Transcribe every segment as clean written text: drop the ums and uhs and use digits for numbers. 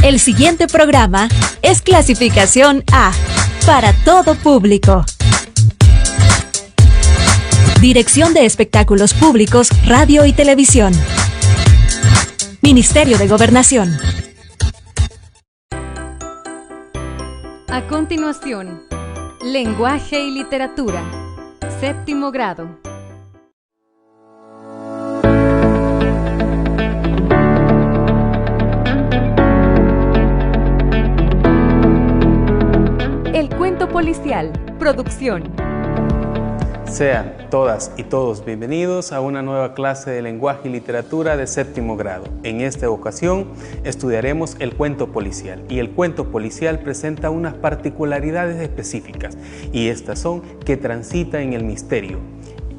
El siguiente programa es clasificación A, para todo público. Dirección de Espectáculos Públicos, Radio y Televisión. Ministerio de Gobernación. A continuación, Lenguaje y Literatura, séptimo grado. El cuento policial, producción. Sean todas y todos bienvenidos a una nueva clase de lenguaje y literatura de séptimo grado. En esta ocasión estudiaremos el cuento policial, y el cuento policial presenta unas particularidades específicas, y estas son que transita en el misterio.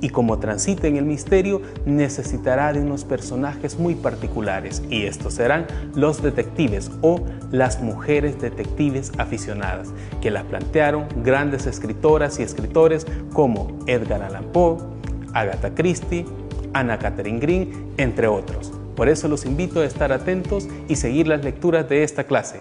Y como transita en el misterio, necesitará de unos personajes muy particulares, y estos serán los detectives o las mujeres detectives aficionadas, que las plantearon grandes escritoras y escritores como Edgar Allan Poe, Agatha Christie, Anna Katharine Green, entre otros. Por eso los invito a estar atentos y seguir las lecturas de esta clase.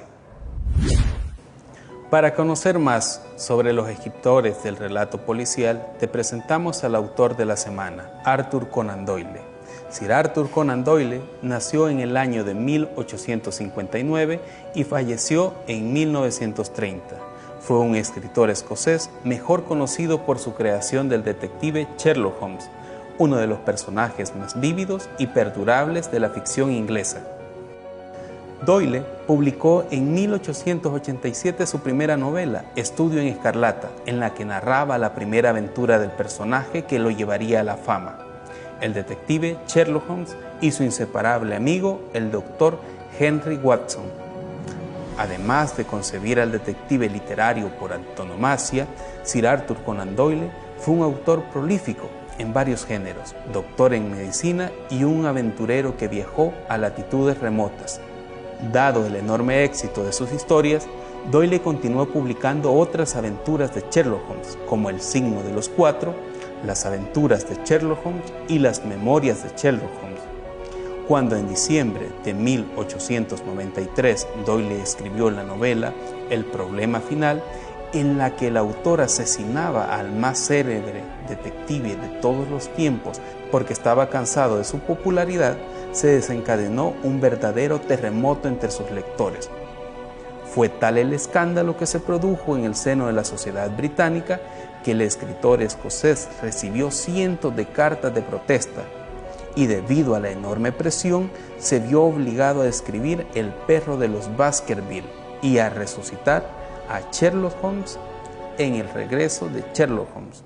Para conocer más sobre los escritores del relato policial, te presentamos al autor de la semana, Arthur Conan Doyle. Sir Arthur Conan Doyle nació en el año de 1859 y falleció en 1930. Fue un escritor escocés mejor conocido por su creación del detective Sherlock Holmes, uno de los personajes más vívidos y perdurables de la ficción inglesa. Doyle publicó en 1887 su primera novela, Estudio en Escarlata, en la que narraba la primera aventura del personaje que lo llevaría a la fama, el detective Sherlock Holmes y su inseparable amigo, el doctor Henry Watson. Además de concebir al detective literario por antonomasia, Sir Arthur Conan Doyle fue un autor prolífico en varios géneros, doctor en medicina y un aventurero que viajó a latitudes remotas. Dado el enorme éxito de sus historias, Doyle continuó publicando otras aventuras de Sherlock Holmes, como El signo de los cuatro, Las aventuras de Sherlock Holmes y Las memorias de Sherlock Holmes. Cuando en diciembre de 1893 Doyle escribió la novela El problema final, en la que el autor asesinaba al más célebre detective de todos los tiempos porque estaba cansado de su popularidad, se desencadenó un verdadero terremoto entre sus lectores. Fue tal el escándalo que se produjo en el seno de la sociedad británica que el escritor escocés recibió cientos de cartas de protesta y, debido a la enorme presión, se vio obligado a escribir El perro de los Baskerville y a resucitar a Sherlock Holmes en El regreso de Sherlock Holmes.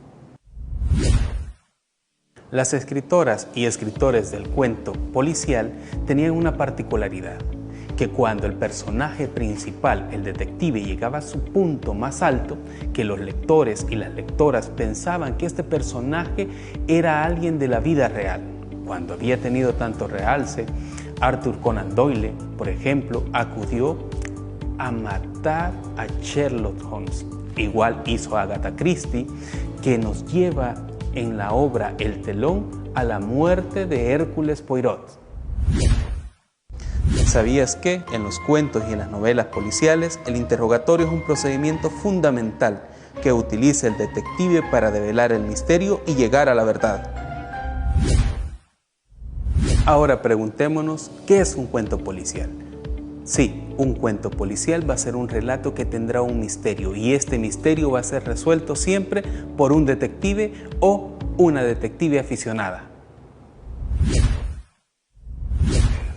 Las escritoras y escritores del cuento policial tenían una particularidad, que cuando el personaje principal, el detective, llegaba a su punto más alto, que los lectores y las lectoras pensaban que este personaje era alguien de la vida real. Cuando había tenido tanto realce, Arthur Conan Doyle, por ejemplo, acudió a matar a Sherlock Holmes. Igual hizo Agatha Christie, que nos lleva en la obra El telón a la muerte de Hércules Poirot. ¿Sabías que en los cuentos y en las novelas policiales el interrogatorio es un procedimiento fundamental que utiliza el detective para develar el misterio y llegar a la verdad? Ahora preguntémonos, ¿qué es un cuento policial? Sí, un cuento policial va a ser un relato que tendrá un misterio, y este misterio va a ser resuelto siempre por un detective o una detective aficionada.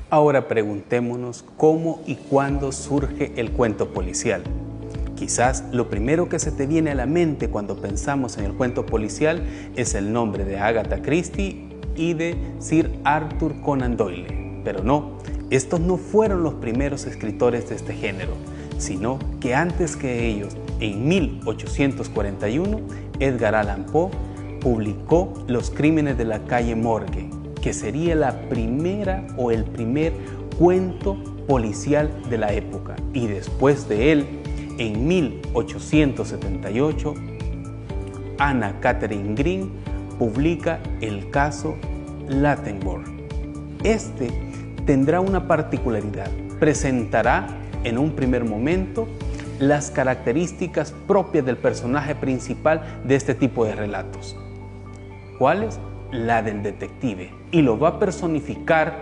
Ahora preguntémonos cómo y cuándo surge el cuento policial. Quizás lo primero que se te viene a la mente cuando pensamos en el cuento policial es el nombre de Agatha Christie y de Sir Arthur Conan Doyle, pero no. Estos no fueron los primeros escritores de este género, sino que antes que ellos, en 1841, Edgar Allan Poe publicó Los crímenes de la calle Morgue, que sería la primera o el primer cuento policial de la época. Y después de él, en 1878, Anna Katharine Green publica el caso Lattenborg. Este tendrá una particularidad. presentará en un primer momento las características propias del personaje principal de este tipo de relatos. ¿Cuál es? La del detective. Y lo va a personificar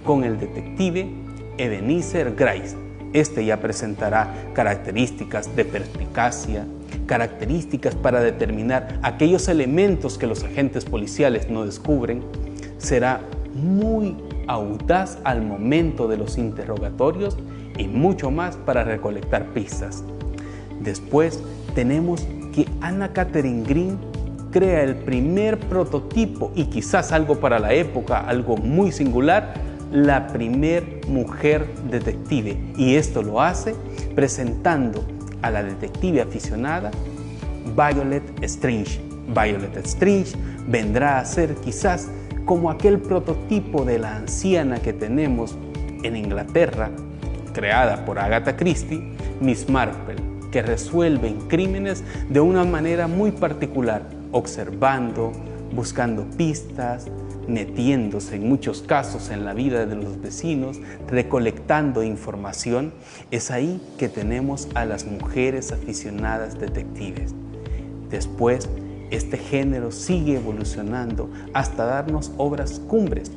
con el detective Ebenezer Grice. Este ya presentará características de perspicacia, características para determinar aquellos elementos que los agentes policiales no descubren. Será muy audaz al momento de los interrogatorios y mucho más para recolectar pistas. Después tenemos que Anna Katharine Green crea el primer prototipo y quizás algo para la época, algo muy singular, la primer mujer detective, y esto lo hace presentando a la detective aficionada Violet Strange. Violet Strange vendrá a ser quizás como aquel prototipo de la anciana que tenemos en Inglaterra, creada por Agatha Christie, Miss Marple, que resuelve crímenes de una manera muy particular, observando, buscando pistas, metiéndose en muchos casos en la vida de los vecinos, recolectando información. Es ahí que tenemos a las mujeres aficionadas detectives. Después, este género sigue evolucionando hasta darnos obras cumbres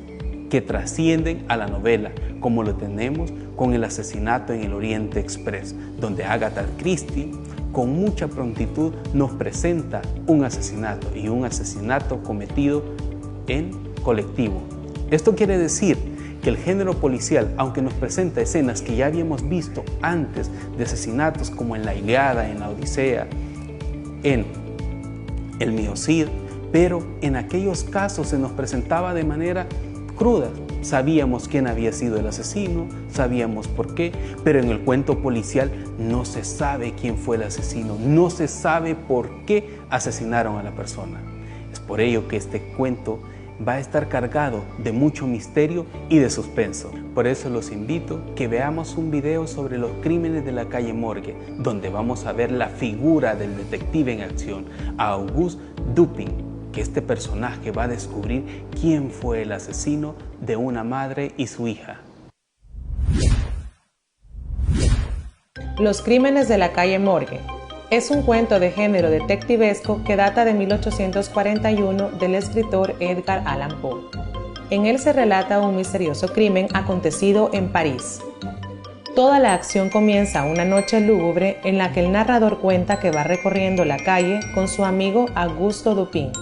que trascienden a la novela, como lo tenemos con El asesinato en el Oriente Express, donde Agatha Christie con mucha prontitud nos presenta un asesinato, y un asesinato cometido en colectivo. Esto quiere decir que el género policial, aunque nos presenta escenas que ya habíamos visto antes de asesinatos como en la Ilíada, en la Odisea, en el Miocid, pero en aquellos casos se nos presentaba de manera cruda. Sabíamos quién había sido el asesino, sabíamos por qué, pero en el cuento policial no se sabe quién fue el asesino, no se sabe por qué asesinaron a la persona. Es por ello que este cuento va a estar cargado de mucho misterio y de suspenso. Por eso los invito a que veamos un video sobre los crímenes de la calle Morgue, donde vamos a ver la figura del detective en acción, a Auguste Dupin, que este personaje va a descubrir quién fue el asesino de una madre y su hija. Los crímenes de la calle Morgue es un cuento de género detectivesco que data de 1841 del escritor Edgar Allan Poe. En él se relata un misterioso crimen acontecido en París. Toda la acción comienza una noche lúgubre en la que el narrador cuenta que va recorriendo la calle con su amigo Auguste Dupin,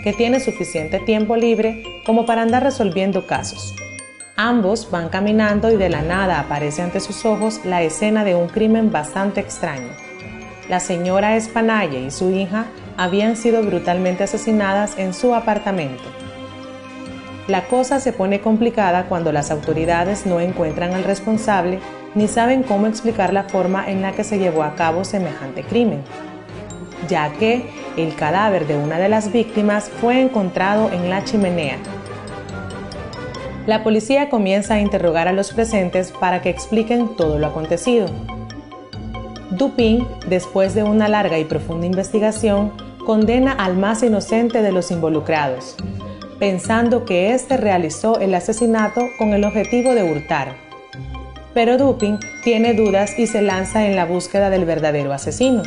que tiene suficiente tiempo libre como para andar resolviendo casos. Ambos van caminando y de la nada aparece ante sus ojos la escena de un crimen bastante extraño. La señora Espanaye y su hija habían sido brutalmente asesinadas en su apartamento. La cosa se pone complicada cuando las autoridades no encuentran al responsable ni saben cómo explicar la forma en la que se llevó a cabo semejante crimen, ya que el cadáver de una de las víctimas fue encontrado en la chimenea. La policía comienza a interrogar a los presentes para que expliquen todo lo acontecido. Dupin, después de una larga y profunda investigación, condena al más inocente de los involucrados, pensando que éste realizó el asesinato con el objetivo de hurtar. Pero Dupin tiene dudas y se lanza en la búsqueda del verdadero asesino,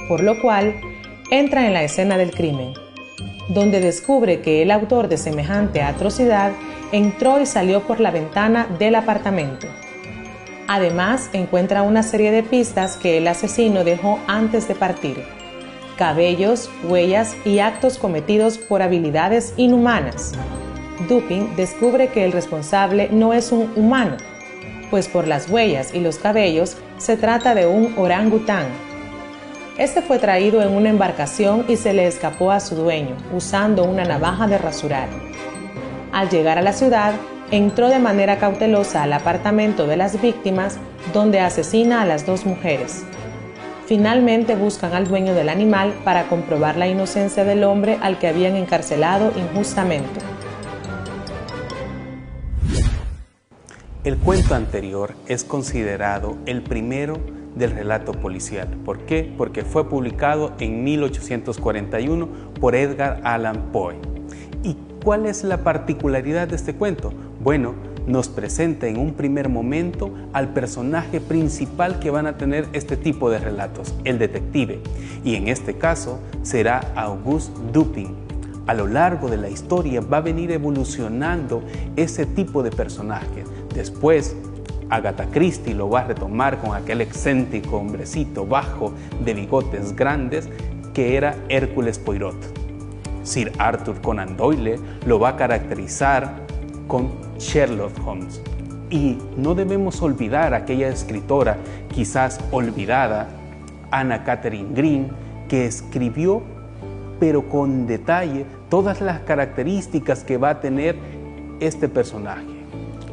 por lo cual entra en la escena del crimen, donde descubre que el autor de semejante atrocidad entró y salió por la ventana del apartamento. Además, encuentra una serie de pistas que el asesino dejó antes de partir: cabellos, huellas y actos cometidos por habilidades inhumanas. Dupin descubre que el responsable no es un humano, pues por las huellas y los cabellos se trata de un orangután. Este fue traído en una embarcación y se le escapó a su dueño usando una navaja de rasurar. Al llegar a la ciudad, entró de manera cautelosa al apartamento de las víctimas, donde asesina a las dos mujeres. Finalmente buscan al dueño del animal para comprobar la inocencia del hombre al que habían encarcelado injustamente. El cuento anterior es considerado el primero del relato policial. ¿Por qué? Porque fue publicado en 1841 por Edgar Allan Poe. ¿Y cuál es la particularidad de este cuento? Bueno, nos presenta en un primer momento al personaje principal que van a tener este tipo de relatos, el detective, y en este caso será Auguste Dupin. A lo largo de la historia va a venir evolucionando ese tipo de personaje. Después, Agatha Christie lo va a retomar con aquel excéntrico hombrecito bajo de bigotes grandes que era Hércules Poirot. Sir Arthur Conan Doyle lo va a caracterizar con Sherlock Holmes. Y no debemos olvidar a aquella escritora quizás olvidada, Anna Katharine Green, que escribió pero con detalle todas las características que va a tener este personaje.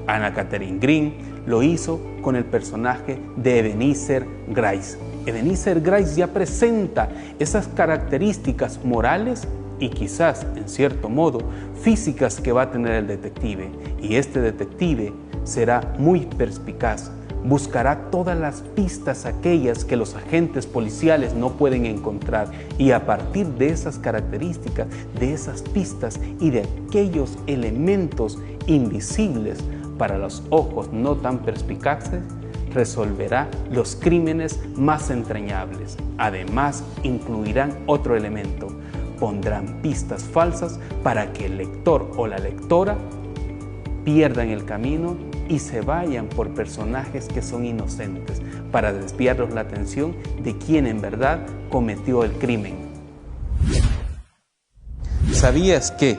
Anna Katharine Green lo hizo con el personaje de Ebenezer Grice. Ebenezer Grice ya presenta esas características morales y quizás, en cierto modo, físicas que va a tener el detective. Y este detective será muy perspicaz, buscará todas las pistas aquellas que los agentes policiales no pueden encontrar, y a partir de esas características, de esas pistas y de aquellos elementos invisibles para los ojos no tan perspicaces, resolverá los crímenes más entrañables. Además, incluirán otro elemento: pondrán pistas falsas para que el lector o la lectora pierdan el camino y se vayan por personajes que son inocentes, para desviarlos la atención de quien en verdad cometió el crimen. ¿Sabías que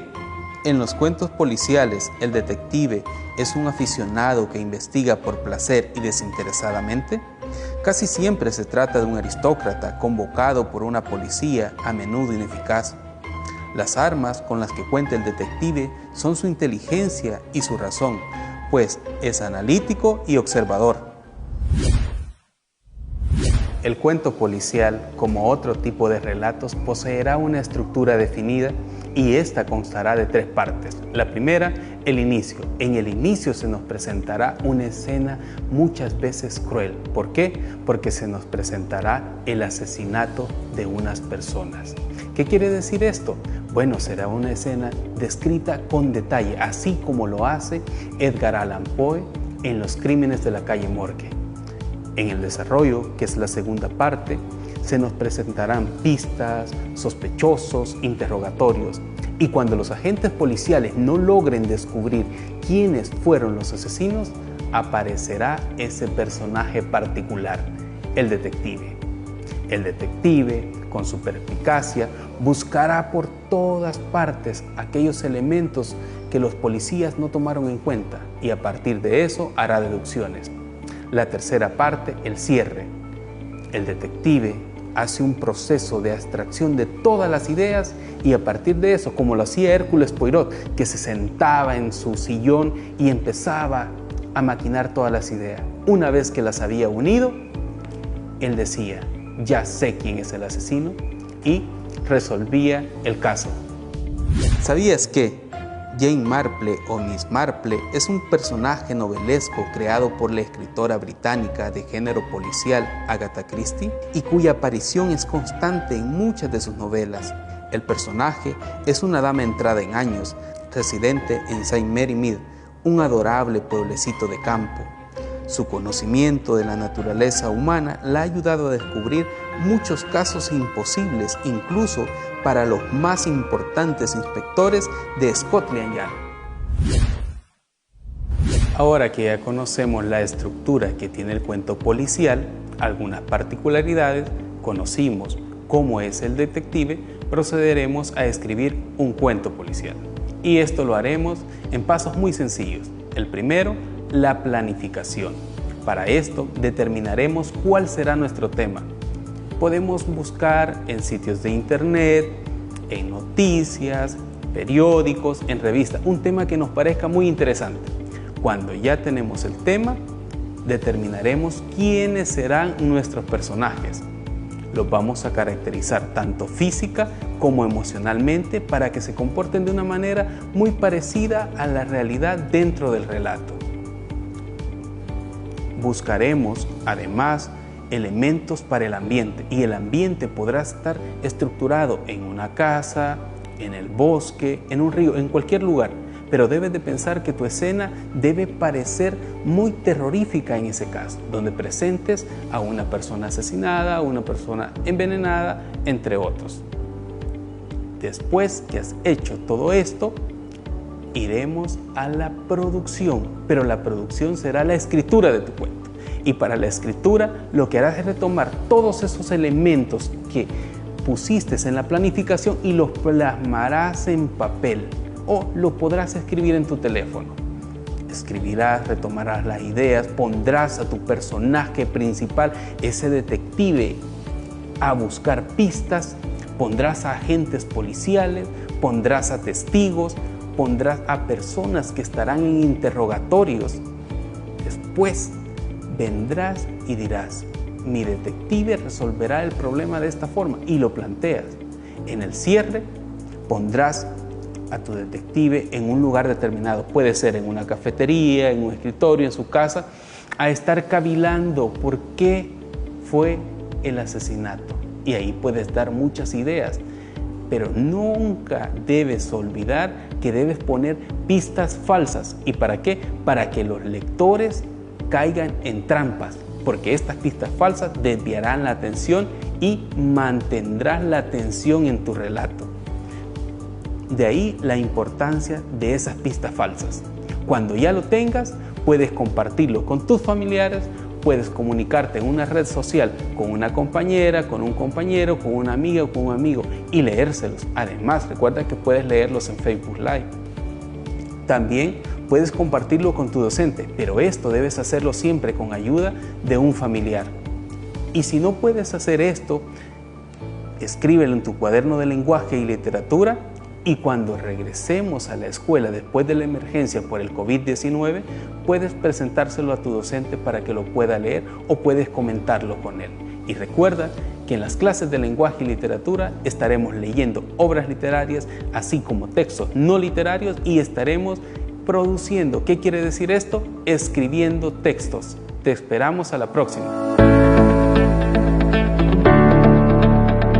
en los cuentos policiales el detective es un aficionado que investiga por placer y desinteresadamente? Casi siempre se trata de un aristócrata convocado por una policía, a menudo ineficaz. Las armas con las que cuenta el detective son su inteligencia y su razón, pues es analítico y observador. El cuento policial, como otro tipo de relatos, poseerá una estructura definida y esta constará de 3 partes. La primera, el inicio. En el inicio se nos presentará una escena muchas veces cruel. ¿Por qué? Porque se nos presentará el asesinato de unas personas. ¿Qué quiere decir esto? Bueno, será una escena descrita con detalle, así como lo hace Edgar Allan Poe en Los crímenes de la calle Morgue. En el desarrollo, que es la segunda parte, se nos presentarán pistas, sospechosos, interrogatorios. Y cuando los agentes policiales no logren descubrir quiénes fueron los asesinos, aparecerá ese personaje particular, el detective. El detective, con su perspicacia, buscará por todas partes aquellos elementos que los policías no tomaron en cuenta y a partir de eso hará deducciones. La tercera parte, el cierre. El detective hace un proceso de abstracción de todas las ideas y a partir de eso, como lo hacía Hércules Poirot, que se sentaba en su sillón y empezaba a maquinar todas las ideas. Una vez que las había unido, él decía: ya sé quién es el asesino, y resolvía el caso. ¿Sabías que Jane Marple o Miss Marple es un personaje novelesco creado por la escritora británica de género policial Agatha Christie y cuya aparición es constante en muchas de sus novelas? El personaje es una dama entrada en años, residente en Saint Mary Mead, un adorable pueblecito de campo. Su conocimiento de la naturaleza humana la ha ayudado a descubrir muchos casos imposibles, incluso para los más importantes inspectores de Scotland Yard. Ahora que ya conocemos la estructura que tiene el cuento policial, algunas particularidades, conocimos cómo es el detective, procederemos a escribir un cuento policial. Y esto lo haremos en pasos muy sencillos. El primero, la planificación. Para esto determinaremos cuál será nuestro tema. Podemos buscar en sitios de internet, en noticias, periódicos, en revistas, un tema que nos parezca muy interesante. Cuando ya tenemos el tema, determinaremos quiénes serán nuestros personajes. Los vamos a caracterizar tanto física como emocionalmente para que se comporten de una manera muy parecida a la realidad dentro del relato. Buscaremos, además, elementos para el ambiente, y el ambiente podrá estar estructurado en una casa, en el bosque, en un río, en cualquier lugar, pero debes de pensar que tu escena debe parecer muy terrorífica en ese caso, donde presentes a una persona asesinada, a una persona envenenada, entre otros. Después que has hecho todo esto, iremos a la producción, pero la producción será la escritura de tu cuento. Y para la escritura lo que harás es retomar todos esos elementos que pusiste en la planificación y los plasmarás en papel o lo podrás escribir en tu teléfono. Escribirás, retomarás las ideas, pondrás a tu personaje principal, ese detective, a buscar pistas, pondrás a agentes policiales, pondrás a testigos, pondrás a personas que estarán en interrogatorios. Después vendrás y dirás: mi detective resolverá el problema de esta forma, y lo planteas. En el cierre pondrás a tu detective en un lugar determinado, puede ser en una cafetería, en un escritorio, en su casa, a estar cavilando por qué fue el asesinato. Y ahí puedes dar muchas ideas, pero nunca debes olvidar que debes poner pistas falsas. ¿Y para qué? Para que los lectores caigan en trampas, porque estas pistas falsas desviarán la atención y mantendrán la atención en tu relato. De ahí la importancia de esas pistas falsas. Cuando ya lo tengas, puedes compartirlo con tus familiares, puedes comunicarte en una red social con una compañera, con un compañero, con una amiga o con un amigo y leérselos. Además, recuerda que puedes leerlos en Facebook Live. También puedes compartirlo con tu docente, pero esto debes hacerlo siempre con ayuda de un familiar. Y si no puedes hacer esto, escríbelo en tu cuaderno de lenguaje y literatura, y cuando regresemos a la escuela después de la emergencia por el COVID-19, puedes presentárselo a tu docente para que lo pueda leer o puedes comentarlo con él. Y recuerda que en las clases de lenguaje y literatura estaremos leyendo obras literarias, así como textos no literarios, y estaremos produciendo. ¿Qué quiere decir esto? Escribiendo textos. Te esperamos a la próxima.